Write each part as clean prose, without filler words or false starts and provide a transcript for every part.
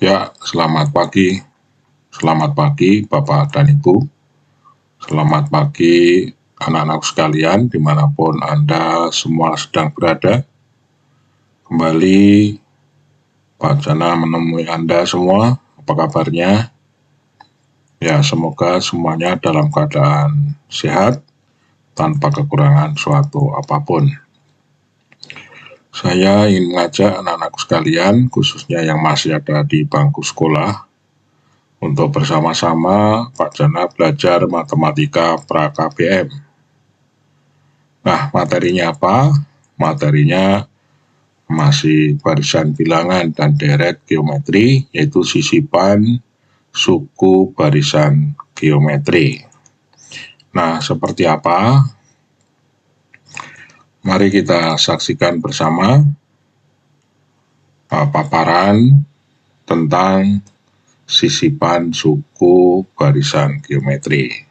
Ya, selamat pagi. Selamat pagi Bapak dan Ibu. Selamat pagi anak-anak sekalian dimanapun Anda semua sedang berada. Kembali Pak Jana menemui Anda semua. Apa kabarnya? Ya, semoga semuanya dalam keadaan sehat tanpa kekurangan suatu apapun. Saya ingin mengajak anak-anak sekalian, khususnya yang masih ada di bangku sekolah, untuk bersama-sama Pak Jana belajar matematika pra-KBM. Nah, materinya apa? Materinya masih barisan bilangan dan deret geometri, yaitu sisipan suku barisan geometri. Nah, seperti apa? Mari kita saksikan bersama paparan tentang sisipan suku barisan geometri.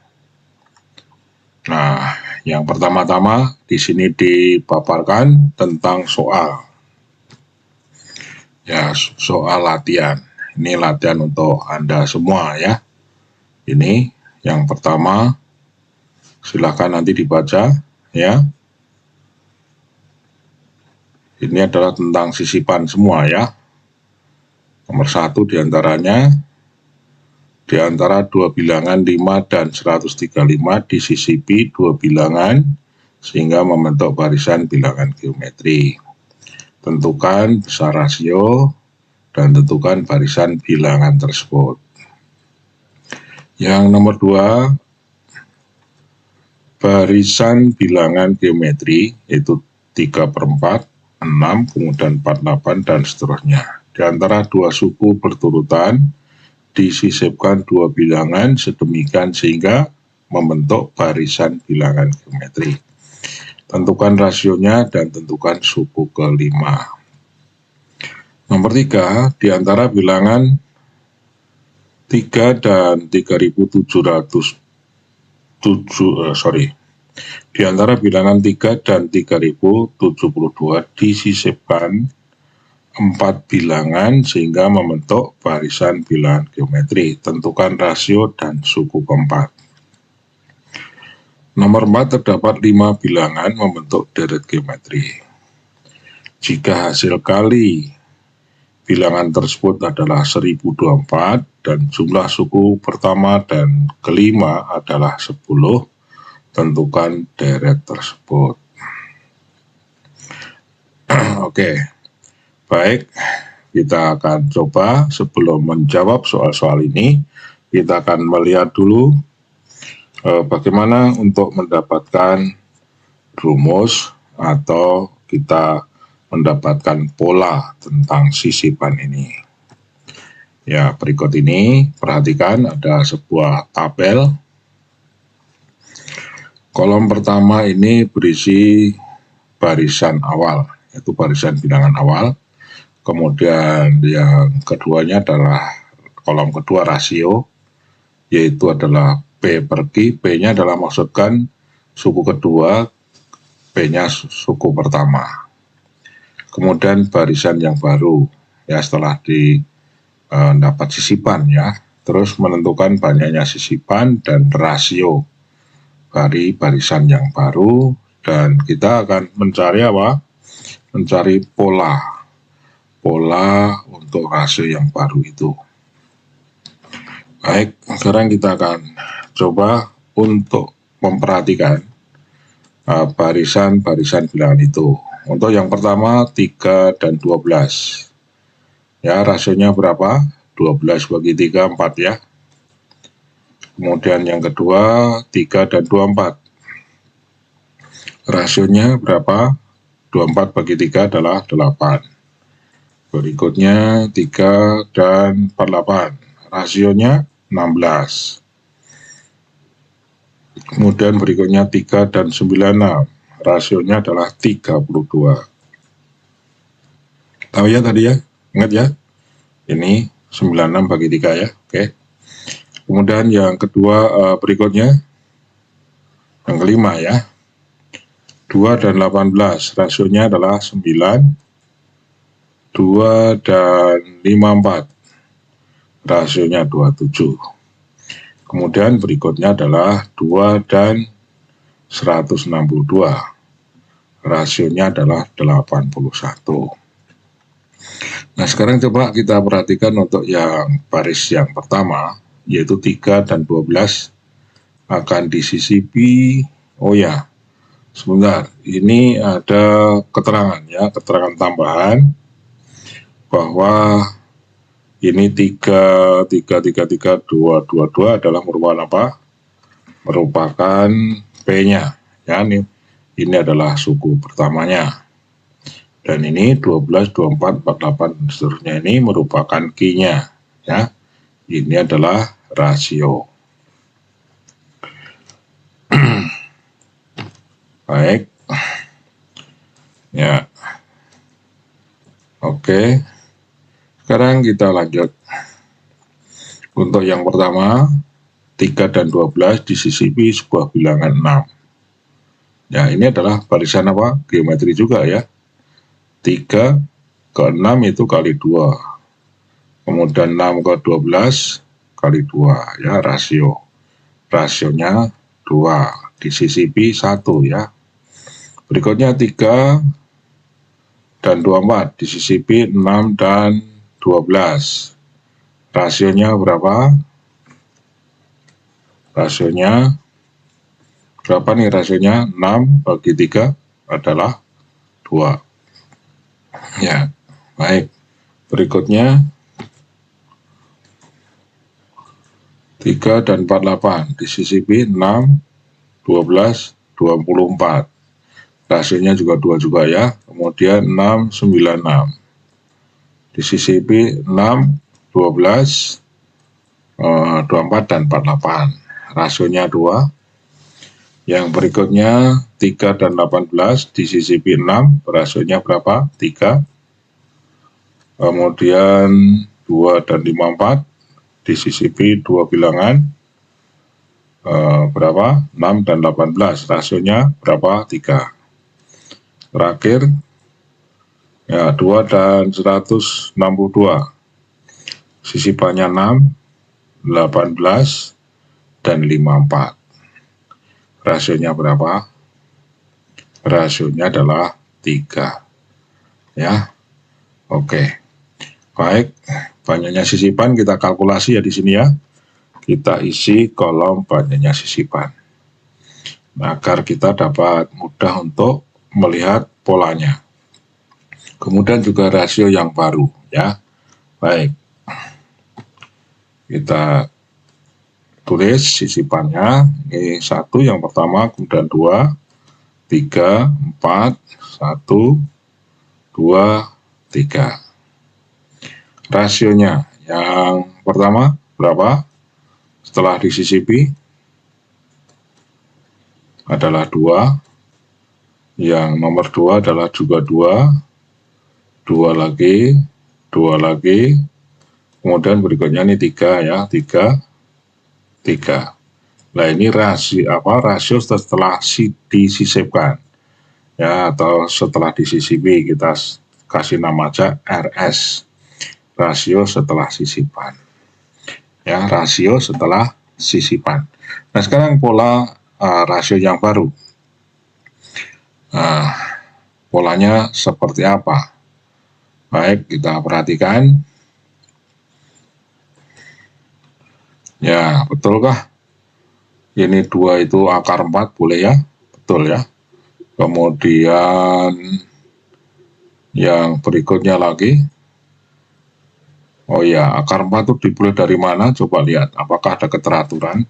Nah, yang pertama-tama di sini dipaparkan tentang soal. Ya, soal latihan. Ini latihan untuk Anda semua ya. Ini yang pertama, silakan nanti dibaca ya. Ini adalah tentang sisipan semua ya. Nomor 1 diantaranya, di antara dua bilangan 5 dan 135 disisipi dua bilangan sehingga membentuk barisan bilangan geometri. Tentukan besar rasio dan tentukan barisan bilangan tersebut. Yang nomor 2, barisan bilangan geometri yaitu 3/4, 6, kemudian 48 dan seterusnya. Di antara dua suku berturutan disisipkan dua bilangan sedemikian sehingga membentuk barisan bilangan geometri. Tentukan rasionya dan tentukan suku kelima. Nomor 3, di antara bilangan 3 dan 3707 di antara bilangan 3 dan 3072 disisipkan 4 bilangan sehingga membentuk barisan bilangan geometri. Tentukan rasio dan suku keempat. Nomor 4, terdapat 5 bilangan membentuk deret geometri. Jika hasil kali bilangan tersebut adalah 1024 dan jumlah suku pertama dan kelima adalah 10, tentukan deret tersebut. Oke, baik, kita akan coba sebelum menjawab soal-soal ini, kita akan melihat dulu bagaimana untuk mendapatkan rumus atau kita mendapatkan pola tentang sisipan ini. Ya, berikut ini perhatikan ada sebuah tabel. Kolom pertama ini berisi barisan awal, yaitu barisan bilangan awal. Kemudian yang keduanya adalah kolom kedua rasio, yaitu adalah P/Q. P-nya adalah maksudkan suku kedua, P-nya suku pertama. Kemudian barisan yang baru, ya setelah dapat sisipan ya, terus menentukan banyaknya sisipan dan rasio dari barisan yang baru, dan kita akan mencari apa? Mencari pola untuk rasio yang baru itu. Baik, sekarang kita akan coba untuk memperhatikan barisan-barisan bilangan itu. Untuk yang pertama 3 dan 12. Ya, rasionya berapa? 12 bagi 3, 4 ya. Kemudian yang kedua 3 dan 24. Rasionya berapa? 24 bagi 3 adalah 8. Berikutnya 3 dan 48. Rasionya 16. Kemudian berikutnya 3 dan 96. Rasionya adalah 32. Tahu ya tadi ya? Ingat ya? Ini 96 bagi 3 ya. Oke. Kemudian yang kedua berikutnya, yang kelima ya, 2 dan 18, rasionya adalah 9, 2 dan 54, rasionya 27. Kemudian berikutnya adalah 2 dan 162, rasionya adalah 81. Nah, sekarang coba kita perhatikan untuk yang baris yang pertama, yaitu 3 dan 12 akan disisipi. Oh ya, sebentar, ini ada keterangan ya, keterangan tambahan bahwa ini 3, 2 adalah merupakan apa? Merupakan P-nya. Ya, ini adalah suku pertamanya. Dan ini 12, 24, 48 dan seterusnya ini merupakan Q-nya. Ya, ini adalah rasio. Baik. Ya. Oke. Sekarang kita lanjut. Untuk yang pertama, 3 dan 12 disisipi sebuah bilangan 6. Ya, ini adalah barisan apa? Geometri juga ya. 3 ke 6 itu kali 2. Kemudian 6 ke 12 kali 2 ya, rasio. Rasionya 2, disisipi 1 ya. Berikutnya 3 dan 24 disisipi 6 dan 12. Rasionya berapa? Rasionya berapa nih rasionya? 6 bagi 3 adalah 2. Ya, baik. Berikutnya 3 dan 48 disisipi 6, 12, 24. Rasionya juga 2 juga ya. Kemudian 6, 96. Disisipi 6, 12, 24 dan 48. Rasionya 2. Yang berikutnya 3 dan 18 disisipi 6, rasionya berapa? 3. Kemudian 2 dan 54 disisipi 2 bilangan berapa? 6 dan 18, rasionya berapa? 3. Terakhir ya 2 dan 162 sisipannya 6, 18 dan 54. Rasionya berapa? Rasionya adalah 3. Ya. Oke. Baik, banyaknya sisipan kita kalkulasi ya di sini ya. Kita isi kolom banyaknya sisipan. Agar kita dapat mudah untuk melihat polanya. Kemudian juga rasio yang baru ya. Baik. Kita tulis sisipannya. Ini 1 yang pertama, kemudian 2, 3, 4, 1, 2, 3. Rasionya yang pertama berapa? Setelah disisipi adalah 2. Yang nomor 2 adalah juga 2. 2 lagi, 2 lagi. Kemudian berikutnya ini 3 ya, 3. 3. Nah, ini rasio setelah disisipkan. Ya, atau setelah disisipi kita kasih nama aja RS. Rasio setelah sisipan. Ya, rasio setelah sisipan. Nah, sekarang pola rasio yang baru. Polanya seperti apa? Baik, kita perhatikan. Ya, betulkah? Ini 2 itu akar 4 boleh ya? Betul ya. Kemudian yang berikutnya lagi. Oh ya, akar 4 itu dimulai dari mana? Coba lihat, apakah ada keteraturan?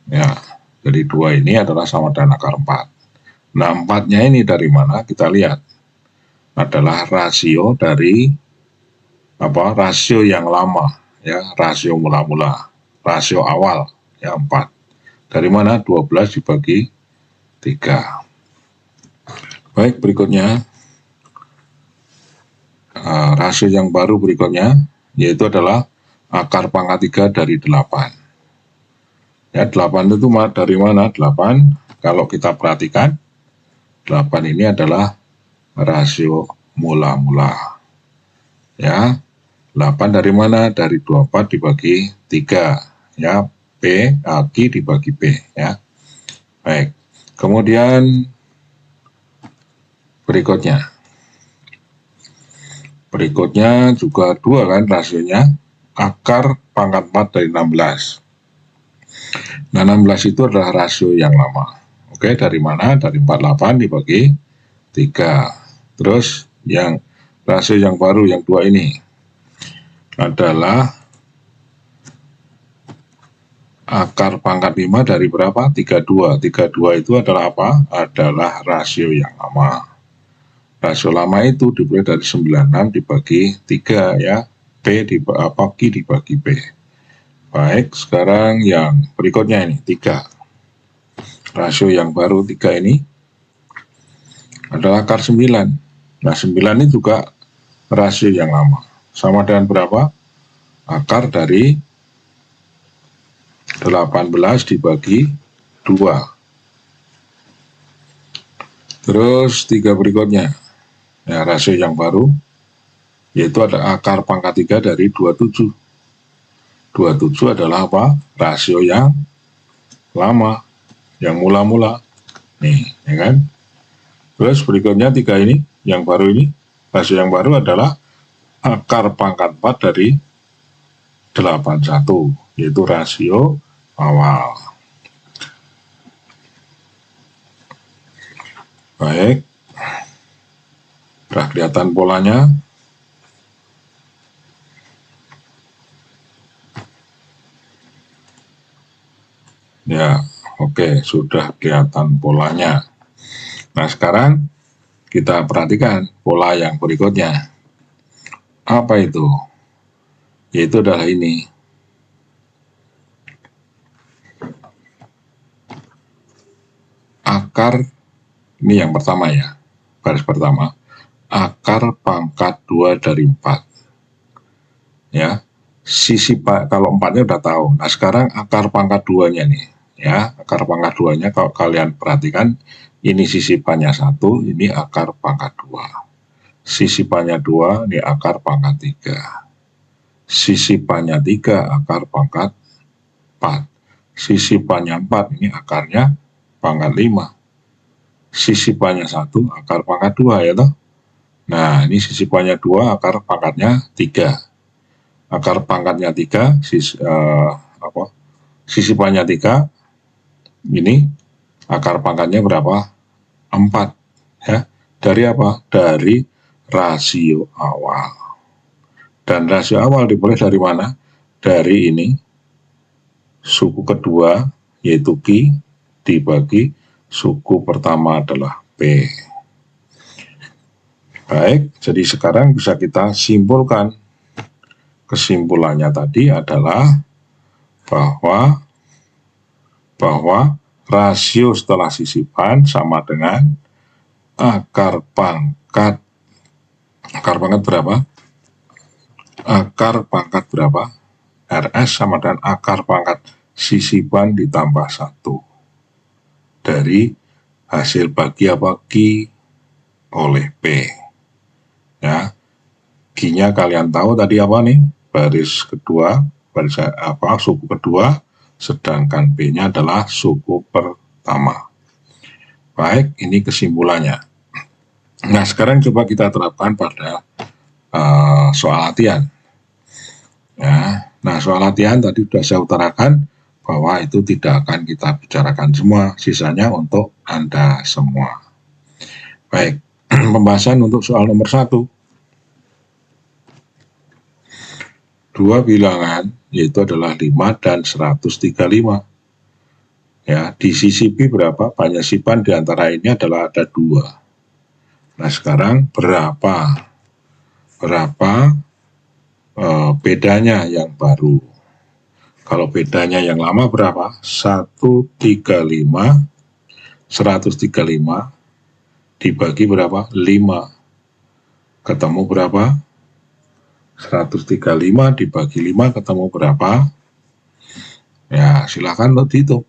Ya, jadi 2 ini adalah sama dengan akar 4. Nah, 4-nya ini dari mana? Kita lihat. Adalah rasio dari rasio yang lama ya, rasio mula-mula, rasio awal ya 4. Dari mana? 12 dibagi 3. Baik, berikutnya rasio yang baru berikutnya yaitu adalah akar pangkat 3 dari 8. Ya, 8 itu dari mana? 8 kalau kita perhatikan 8 ini adalah rasio mula-mula. Ya. 8 dari mana? Dari 24 dibagi 3. Ya, Q dibagi P. Ya. Baik. Kemudian berikutnya. Berikutnya juga 2 kan rasionya. Akar pangkat 4 dari 16. Nah, 16 itu adalah rasio yang lama. Oke, dari mana? Dari 48 dibagi 3. Terus yang rasio yang baru yang 2 ini adalah akar pangkat 5 dari berapa? 32. 32 itu adalah apa? Adalah rasio yang lama. Rasio lama itu dibagi dari 96 dibagi 3 ya. Q dibagi P. Baik, sekarang yang berikutnya ini 3. Rasio yang baru 3 ini adalah akar 9. Nah, 9 ini juga rasio yang lama. Sama dengan berapa? Akar dari 18 dibagi 2. Terus 3 berikutnya. Ya, rasio yang baru yaitu ada akar pangkat 3 dari 27. 27 adalah apa? Rasio yang lama, yang mula-mula. Nih, ya kan? Terus berikutnya 3 ini, yang baru ini, rasio yang baru adalah akar pangkat 4 dari 81, yaitu rasio awal. Baik, sudah kelihatan polanya. Ya, oke, sudah kelihatan polanya. Nah, sekarang kita perhatikan pola yang berikutnya. Apa itu? Yaitu adalah ini. Akar, ini yang pertama ya, baris pertama. Akar pangkat 2 dari 4. Ya, kalau 4-nya udah tahu. Nah, sekarang akar pangkat 2-nya nih. Ya, akar pangkat 2-nya kalau kalian perhatikan, ini sisipannya 1, ini akar pangkat 2. Sisipannya 2, ini akar pangkat 3. Sisipannya 3, akar pangkat 4. Sisipannya 4, ini akarnya pangkat 5. Sisipannya 1, akar pangkat 2 ya toh. Nah, ini sisipannya 2, akar pangkatnya 3. Akar pangkatnya 3, sisipannya 3, ini akar pangkatnya berapa? 4. Ya. Dari apa? Dari rasio awal. Dan rasio awal diperoleh dari mana? Dari ini, suku kedua, yaitu Q, dibagi suku pertama adalah P. Baik, jadi sekarang bisa kita simpulkan. Kesimpulannya tadi adalah bahwa rasio setelah sisipan sama dengan akar pangkat. Akar pangkat berapa? Akar pangkat berapa? RS sama dengan akar pangkat sisipan ditambah 1 dari hasil bagi apa? Q oleh P. Ya, Q-nya kalian tahu tadi apa nih? Baris kedua, suku kedua, sedangkan P-nya adalah suku pertama. Baik, ini kesimpulannya. Nah, sekarang coba kita terapkan pada soal latihan. Ya, nah, soal latihan tadi sudah saya utarakan bahwa itu tidak akan kita bicarakan semua, sisanya untuk Anda semua. Baik, pembahasan untuk soal nomor 1. 2 bilangan yaitu adalah 5 dan 135. Ya, disisipi berapa? Penyisipan di antara ini adalah ada 2. Nah, sekarang berapa bedanya yang baru? Kalau bedanya yang lama berapa? 135 dibagi berapa? 5. Ketemu berapa? 135 dibagi 5 ketemu berapa? Ya, silakan untuk dihitung.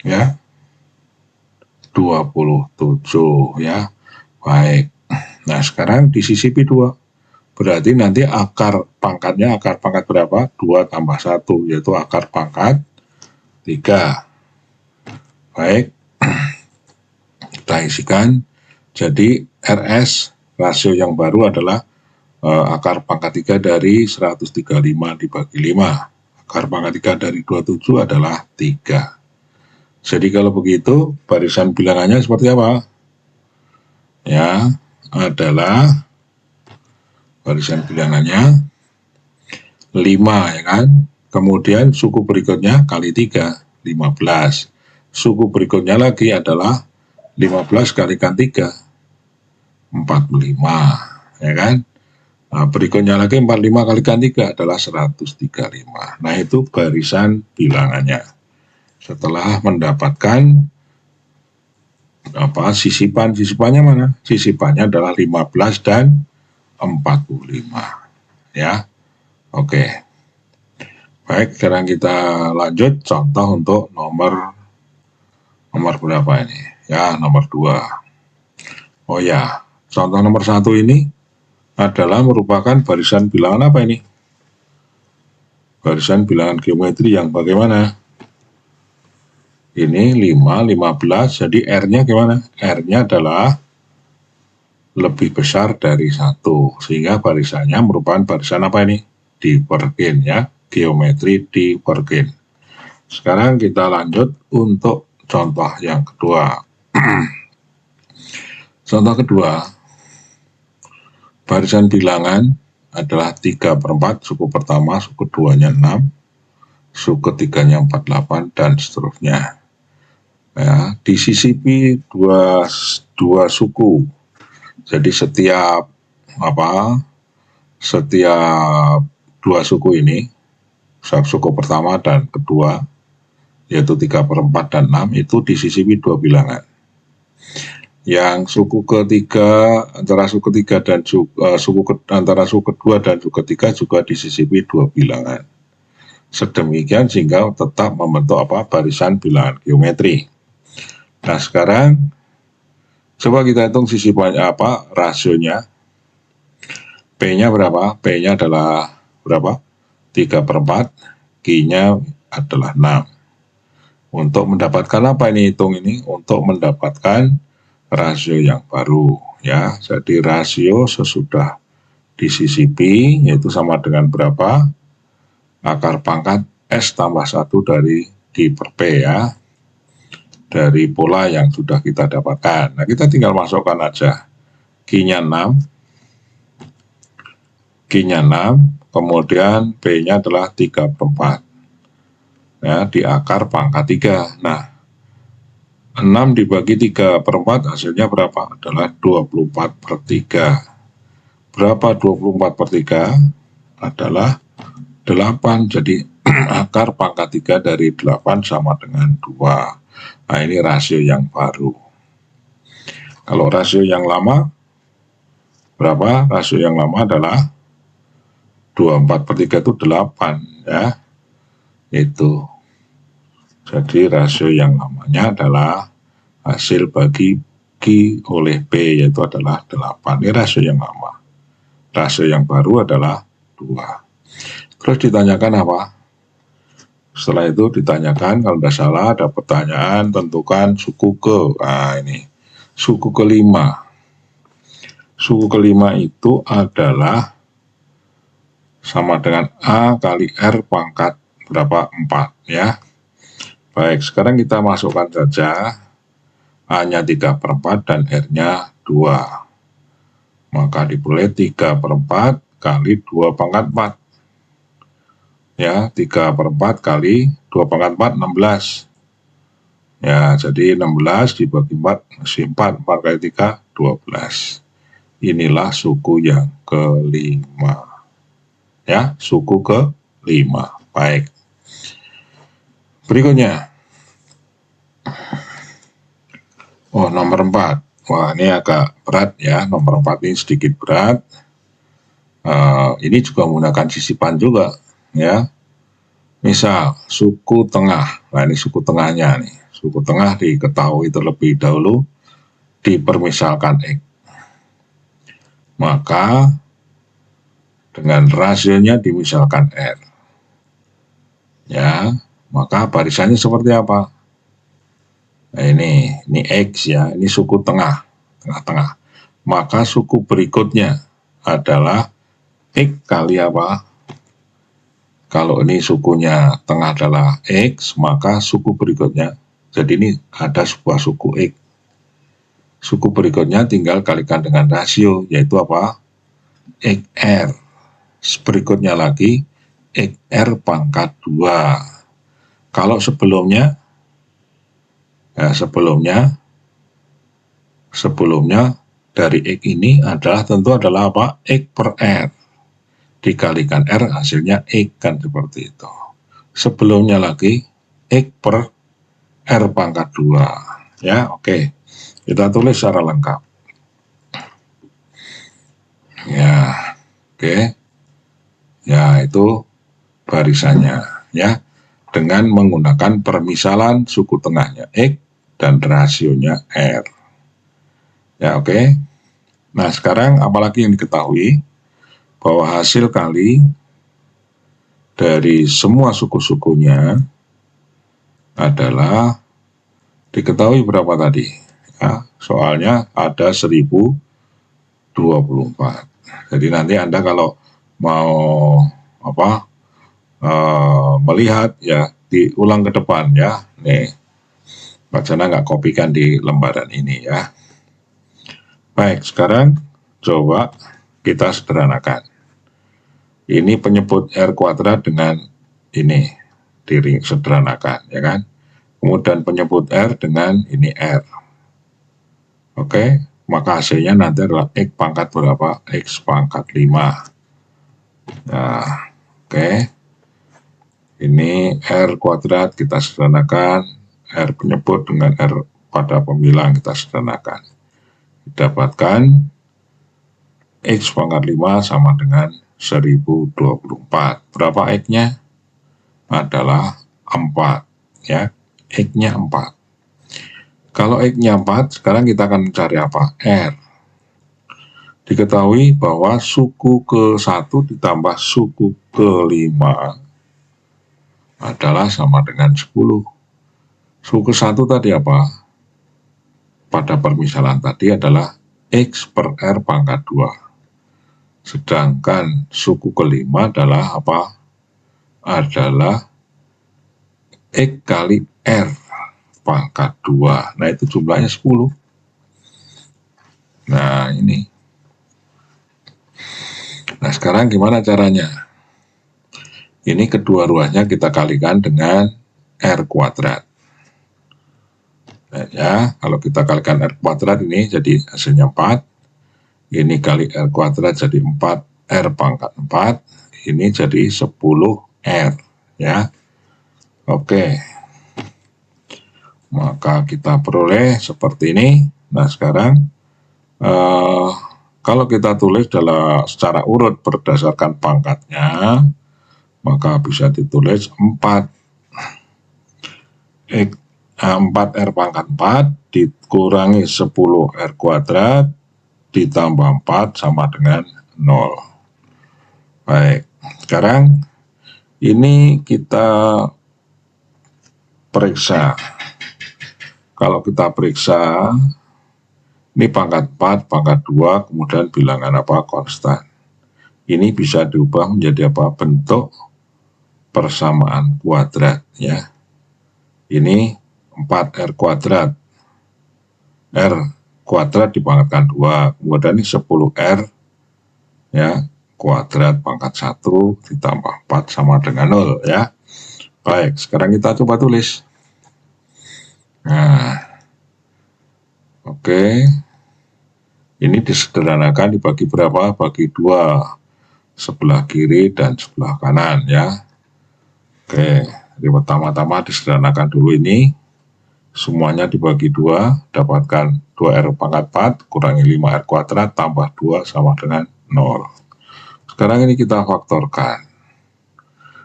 Ya, 27 ya. Baik. Nah, sekarang disisipi 2. Berarti nanti akar pangkatnya, akar pangkat berapa? 2 tambah 1, yaitu akar pangkat 3. Baik, kita isikan. Jadi RS, rasio yang baru adalah akar pangkat 3 dari 135 dibagi 5. Akar pangkat 3 dari 27 adalah 3. Jadi kalau begitu, barisan bilangannya seperti apa? Ya, adalah barisan bilangannya 5, ya kan? Kemudian suku berikutnya kali 3, 15. Suku berikutnya lagi adalah 15 kalikan 3, 45, ya kan? Nah, berikutnya lagi 45 kalikan 3 adalah 135. Nah, itu barisan bilangannya. Setelah mendapatkan sisipannya mana? Sisipannya adalah 15 dan 45. Ya. Oke. Baik, sekarang kita lanjut contoh untuk nomor berapa ini? Ya, nomor 2. Oh ya, contoh nomor 1 ini adalah merupakan barisan bilangan apa ini? Barisan bilangan geometri yang bagaimana? Ini 5, 15, jadi R-nya gimana? R-nya adalah lebih besar dari 1, sehingga barisannya merupakan barisan apa ini? Divergen, ya, geometri divergen. Sekarang kita lanjut untuk contoh yang kedua. Contoh kedua, barisan bilangan adalah 3/4, suku pertama, suku keduanya 6, suku ketiganya 48, dan seterusnya. Ya, disisipi dua suku. Jadi setiap dua suku ini, suku pertama dan kedua, yaitu 3/4 dan 6, itu disisipi 2 bilangan. Yang suku ketiga, antara suku ketiga dan antara suku kedua dan suku ketiga juga disisipi 2 bilangan. Sedemikian sehingga tetap membentuk barisan bilangan geometri. Nah, sekarang coba kita hitung sisipannya rasionya. P-nya berapa? P-nya adalah berapa? 3/4, Q-nya adalah 6. Untuk mendapatkan apa ini hitung ini? Untuk mendapatkan rasio yang baru, ya. Jadi rasio sesudah disisipi yaitu sama dengan berapa? Akar pangkat S tambah 1 dari D per P, ya, dari pola yang sudah kita dapatkan. Nah, kita tinggal masukkan aja Q-nya 6, kemudian P-nya adalah 3/4, ya, di akar pangkat 3. Nah, 6 dibagi 3/4 hasilnya berapa? Adalah 24/3. Berapa 24/3? Adalah 8. Jadi akar pangkat 3 dari 8 sama dengan 2. Nah, ini rasio yang baru. Kalau rasio yang lama berapa? Rasio yang lama adalah 24/3 itu 8, ya. Itu. Jadi rasio yang lamanya adalah hasil bagi Q oleh P, yaitu adalah 8. Ini rasio yang lama. Rasio yang baru adalah 2. Terus ditanyakan apa? Setelah itu ditanyakan, kalau tidak salah ada pertanyaan, tentukan suku ke. Nah, ini suku kelima. Suku kelima itu adalah sama dengan A kali R pangkat berapa? 4, ya. Baik, sekarang kita masukkan saja A-nya 3/4 dan R-nya 2. Maka diperoleh 3/4 kali 2/4. Ya, 3/4 kali 2/4, 16. Ya, jadi 16 dibagi 4, masih 4. 4 kali 3, 12. Inilah suku yang kelima. Ya, suku kelima. Baik. Berikutnya. Oh, nomor 4. Wah, ini agak berat, ya. Nomor 4 ini sedikit berat. Ini juga menggunakan sisipan juga, ya. Misal suku tengah. Nah, ini suku tengahnya nih. Suku tengah diketahui terlebih dahulu, dipermisalkan X. Maka dengan rasionya dimisalkan R. Ya, maka barisannya seperti apa? Nah, ini X ya, ini suku tengah-tengah. Maka suku berikutnya adalah X kali apa? Kalau ini sukunya tengah adalah X, maka suku berikutnya, jadi ini ada sebuah suku X. Suku berikutnya tinggal kalikan dengan rasio, yaitu apa? XR. Berikutnya lagi, XR pangkat 2. Kalau sebelumnya, sebelumnya dari X ini tentu adalah apa? X per R. Dikalikan R hasilnya X, kan seperti itu. Sebelumnya lagi, X per R pangkat 2. Ya, oke. Kita tulis secara lengkap. Ya, oke. Ya, itu barisannya. Ya, dengan menggunakan permisalan suku tengahnya X dan rasionya R. Ya, oke. Nah, sekarang apalagi yang diketahui? Bahwa hasil kali dari semua suku-sukunya adalah diketahui berapa tadi? Ya, soalnya ada 1024. Jadi nanti Anda kalau mau melihat ya diulang ke depan ya. Nih, bacana nggak kopikan di lembaran ini ya. Baik, sekarang coba kita sederhanakan. Ini penyebut R kuadrat dengan ini sederhanakan ya kan. Kemudian penyebut R dengan ini R. Oke, maka hasilnya nanti adalah X pangkat berapa? X pangkat 5. Nah, oke. Ini R kuadrat kita sederhanakan, R penyebut dengan R pada pembilang kita sederhanakan. Didapatkan X pangkat 5 sama dengan 1024. Berapa X-nya? Adalah 4 ya. X-nya 4. Kalau X-nya 4, sekarang kita akan mencari apa? R. Diketahui bahwa suku ke-1 ditambah suku ke-5 adalah sama dengan 10. Suku ke-1 tadi apa? Pada permisalan tadi adalah X per R pangkat 2. Sedangkan suku ke-5 adalah apa? Adalah X kali R pangkat 2. Nah, itu jumlahnya 10. Nah, ini. Nah, sekarang gimana caranya? Ini kedua ruasnya kita kalikan dengan R kuadrat. Nah, ya, kalau kita kalikan R kuadrat ini jadi hasilnya 4. Ini kali R kuadrat jadi 4, R pangkat 4. Ini jadi 10R. Ya. Oke. Maka kita peroleh seperti ini. Nah, sekarang kalau kita tulis secara urut berdasarkan pangkatnya, maka bisa ditulis 4R pangkat 4 dikurangi 10R kuadrat ditambah 4 sama dengan 0. Baik, sekarang ini kita periksa. Kalau kita periksa, ini pangkat 4, pangkat 2, kemudian bilangan apa? Konstan. Ini bisa diubah menjadi apa? Bentuk persamaan kuadrat ya. Ini 4R kuadrat. R kuadrat dipangkatkan 2. Kemudian ini 10R ya, kuadrat pangkat 1 ditambah 4 sama dengan 0 ya. Baik, sekarang kita coba tulis. Nah, oke. Ini disederhanakan dibagi berapa? Bagi 2. Sebelah kiri dan sebelah kanan ya. Oke, jadi pertama-tama disederhanakan dulu ini. Semuanya dibagi 2, dapatkan 2R pangkat 4 kurangi 5R kuadrat tambah 2 sama dengan 0. Sekarang ini kita faktorkan.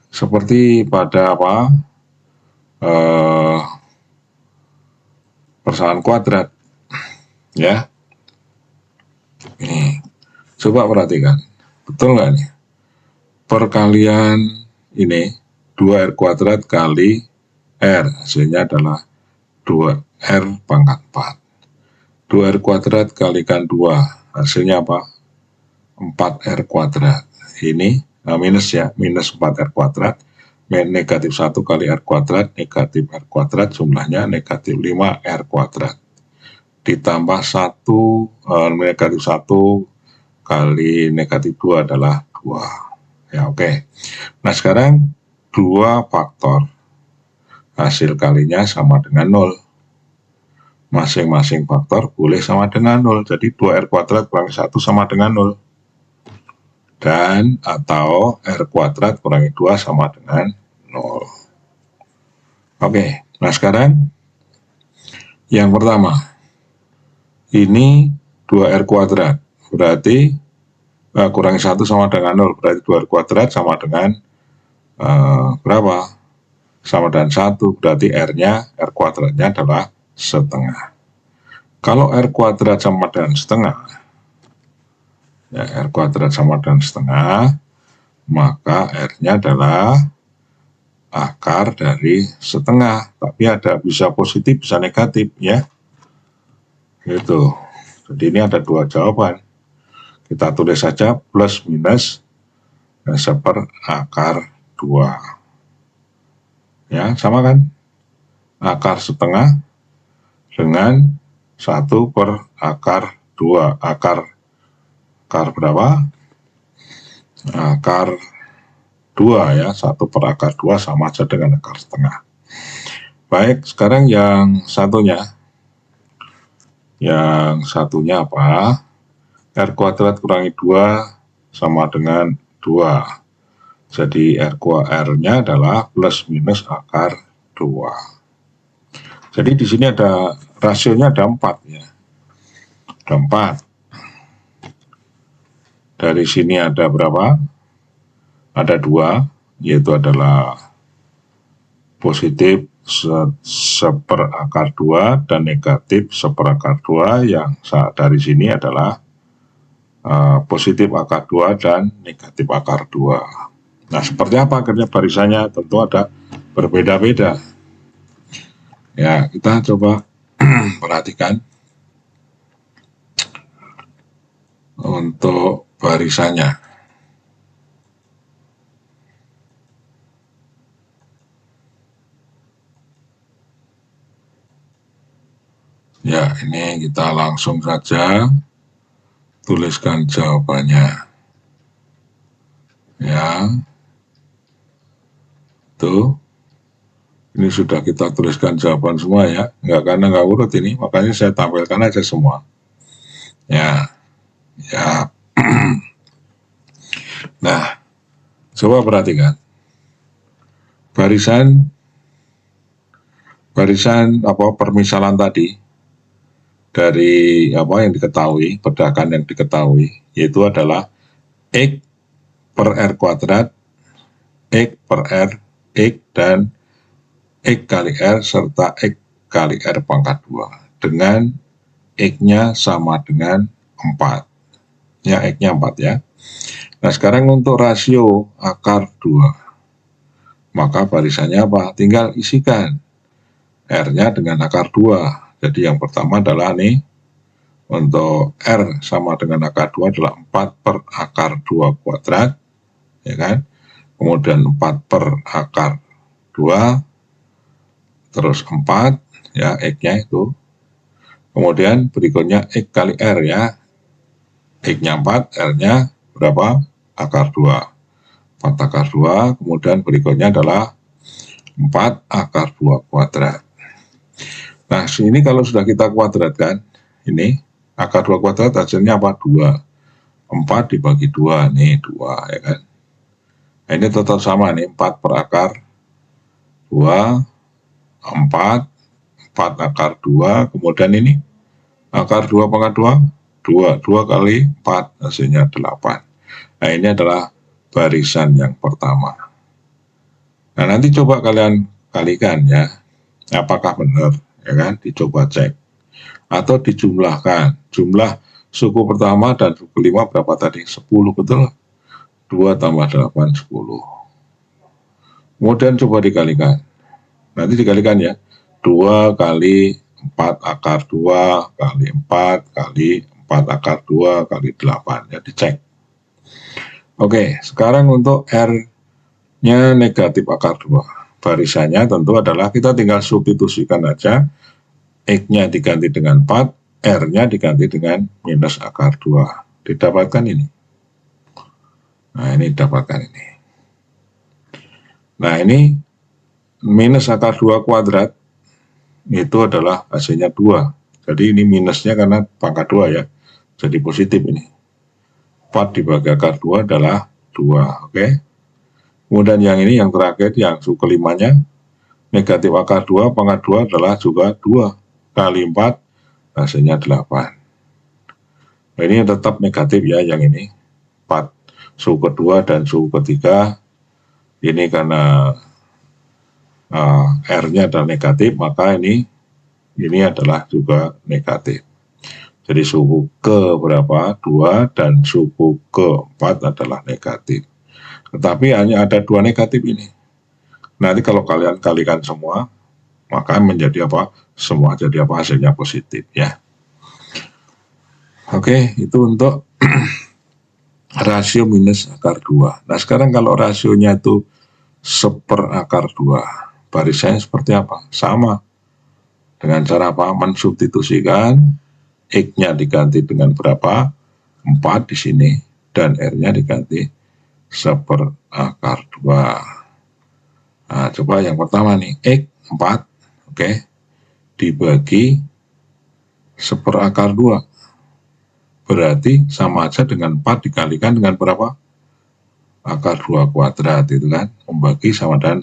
Seperti pada apa? Persamaan kuadrat. Ya. Ini. Coba perhatikan. Betul nggak nih? perkalian ini 2R kuadrat kali R, hasilnya adalah 2R pangkat 4. 2R kuadrat kalikan 2, hasilnya apa? 4R kuadrat. Ini minus ya, minus 4R kuadrat. Negatif 1 kali R kuadrat, negatif R kuadrat, jumlahnya negatif 5R kuadrat. Ditambah 1, negatif 1 kali negatif 2 adalah 2. Ya, oke. Nah, sekarang 2 faktor hasil kalinya sama dengan 0. Masing-masing faktor boleh sama dengan 0. Jadi 2R kuadrat kurangi 1 sama dengan 0. Dan atau R kuadrat kurangi 2 sama dengan 0. Oke, nah sekarang yang pertama, ini 2R kuadrat, berarti kurangi 1 sama dengan 0, berarti 2R kuadrat sama dengan berapa? Sama dengan 1, berarti R kuadratnya adalah setengah. Kalau R kuadrat sama dengan setengah, ya, R kuadrat sama dengan setengah, maka R-nya adalah akar dari setengah. Tapi ada bisa positif, bisa negatif, ya. Gitu. Jadi ini ada 2 jawaban. Kita tulis saja plus minus seperakar 2. Ya, sama kan? Akar setengah dengan 1/akar 2. Akar berapa? Akar 2 ya, 1/akar 2 sama aja dengan akar setengah. Baik, sekarang yang satunya. Yang satunya apa? R kuadrat kurangi 2 sama dengan 2. Jadi R-nya adalah plus minus akar 2. Jadi di sini ada rasionya ada 4 ya. Ada 4. Dari sini ada berapa? Ada 2, yaitu adalah positif seperakar 2 dan negatif seperakar 2, yang dari sini adalah positif akar 2 dan negatif akar 2. Nah, seperti apa akhirnya barisannya? Tentu ada berbeda-beda. Ya, kita coba perhatikan untuk barisannya. Ya, ini kita langsung saja tuliskan jawabannya. Ya, tuh. Ini sudah kita tuliskan jawaban semua ya. Karena nggak urut ini, makanya saya tampilkan aja semua. Ya, ya. Nah, coba perhatikan. Barisan permisalan tadi dari yang diketahui, pedakan yang diketahui, yaitu adalah X per R kuadrat, X per R, X dan X kali R serta X kali R pangkat 2 dengan X-nya sama dengan 4. Ya, X-nya 4 ya. Nah, sekarang untuk rasio akar 2, maka barisannya apa? Tinggal isikan R-nya dengan akar 2. Jadi yang pertama adalah nih, untuk R sama dengan akar 2 adalah 4/akar 2 kuadrat, ya kan? Kemudian 4/akar 2, terus 4, ya, X-nya itu. Kemudian berikutnya X kali R ya. X-nya 4, R-nya berapa? Akar 2. 4/akar 2, kemudian berikutnya adalah 4/akar 2 kuadrat. Nah, ini kalau sudah kita kuadratkan, ini akar 2 kuadrat hasilnya apa? 2. 4 dibagi 2, nih 2 ya kan. Nah, ini tetap sama nih, 4/akar 2, 4, 4/akar 2, kemudian ini akar 2 pangkat 2, 2 kali 4, hasilnya 8. Nah, ini adalah barisan yang pertama. Nah, nanti coba kalian kalikan ya, apakah benar, ya kan, dicoba cek. Atau dijumlahkan, jumlah suku pertama dan suku kelima berapa tadi? 10, betul? 2 tambah 8, 10. Kemudian coba dikalikan. Nanti dikalikan ya. 2 kali 4 akar 2 kali 4 kali 4 akar 2 kali 8. Ya, dicek. Oke, sekarang untuk R-nya negatif akar 2. Barisannya tentu adalah kita tinggal substitusikan aja. X-nya diganti dengan 4, R-nya diganti dengan minus akar 2. Didapatkan ini. Nah, ini didapatkan ini. Nah, ini minus akar 2 kuadrat itu adalah hasilnya 2. Jadi ini minusnya karena pangkat 2 ya. Jadi positif ini. 4 dibagi akar 2 adalah 2. Oke. Kemudian yang ini yang terakhir, yang kelimanya, negatif akar 2 pangkat 2 adalah juga 2. Kali 4 hasilnya 8. Nah, ini tetap negatif ya yang ini. 4. Suku kedua dan suku ketiga ini karena R-nya adalah negatif, maka ini adalah juga negatif. Jadi suku ke berapa? 2 dan suku ke-4 adalah negatif. Tetapi hanya ada 2 negatif ini. Nanti kalau kalian kalikan semua, maka menjadi apa? Semua jadi apa? Hasilnya positif ya. Oke, itu untuk rasio minus akar 2. Nah, sekarang kalau rasionya itu 1/akar 2, barisannya seperti apa? Sama. Dengan cara apa? Mensubstitusikan X-nya diganti dengan berapa? 4 di sini. Dan R-nya diganti 1/akar 2. Nah, coba yang pertama nih. X 4. Oke. Dibagi 1/akar 2. Berarti sama aja dengan 4 dikalikan dengan berapa? Akar 2 kuadrat itu kan. Membagi sama dan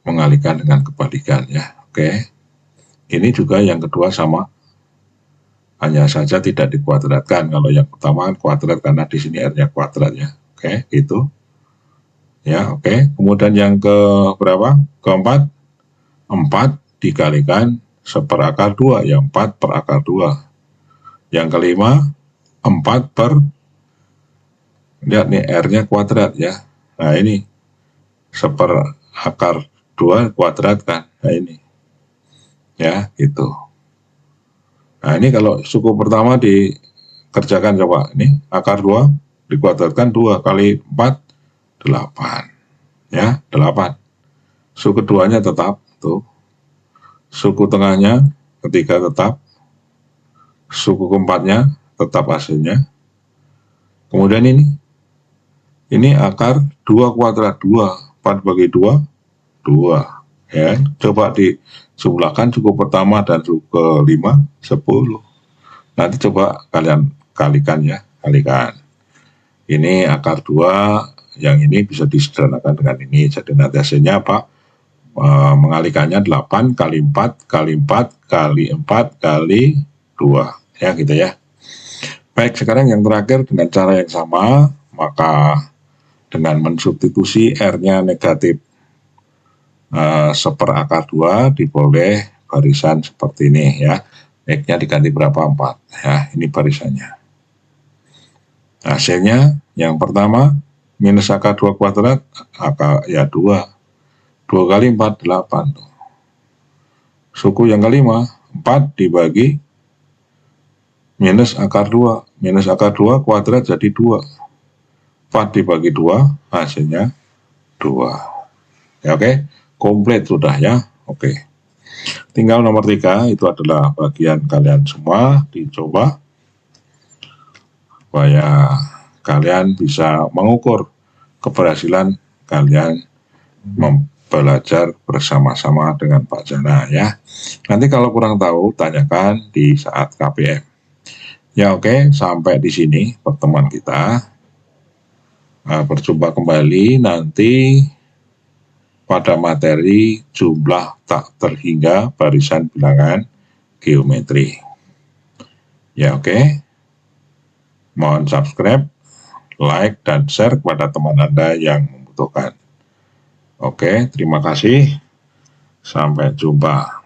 mengalihkan dengan kebalikan ya. Oke. Ini juga yang kedua sama. Hanya saja tidak dikuadratkan. Kalau yang pertama kan kuadrat karena di sini R-nya kuadrat ya. Oke, itu. Ya, oke. Kemudian yang ke berapa? Keempat. 4 dikalikan 1/akar 2 ya, 4/akar 2. Yang kelima 4 per, lihat nih R-nya kuadrat ya. Nah, ini 1/akar 2 kuadrat kan. Nah, ini. Ya, gitu. Nah, ini kalau suku pertama dikerjakan coba. Ini akar 2 dikuadratkan 2 kali 4, 8. Ya, 8. Suku keduanya tetap tuh. Suku tengahnya ketiga tetap. Suku keempatnya tetap hasilnya. Kemudian ini akar 2 kuadrat 2. 4 bagi 2, 2. Ya, coba dijumlahkan suku pertama dan suku kelima 10. Nanti coba kalian kalikan ya, kalikan. Ini akar 2, yang ini bisa disederhanakan dengan ini. Jadi nanti hasilnya apa? Mengalikannya 8 kali 4 kali 4 kali 4 kali 2. Ya, gitu ya. Baik, sekarang yang terakhir dengan cara yang sama, maka dengan mensubstitusi R-nya negatif 1/akar 2 diperoleh barisan seperti ini ya. X-nya diganti berapa? 4 ya, ini barisannya. Hasilnya yang pertama minus akar 2 kuadrat akar ya 2. 2 kali 4 8 tuh. Suku yang kelima 4 dibagi minus akar 2. Minus akar 2 kuadrat jadi 2. 4 dibagi 2 hasilnya 2. Ya, oke. Komplit sudah ya. Oke. Tinggal nomor 3, itu adalah bagian kalian semua dicoba supaya kalian bisa mengukur keberhasilan kalian belajar bersama-sama dengan Pak Jana ya. Nanti kalau kurang tahu tanyakan di saat KPM. Ya, oke, sampai di sini pertemuan kita. Berjumpa kembali nanti pada materi jumlah tak terhingga barisan bilangan geometri. Ya, oke. Mohon subscribe, like, dan share kepada teman Anda yang membutuhkan. Oke, terima kasih. Sampai jumpa.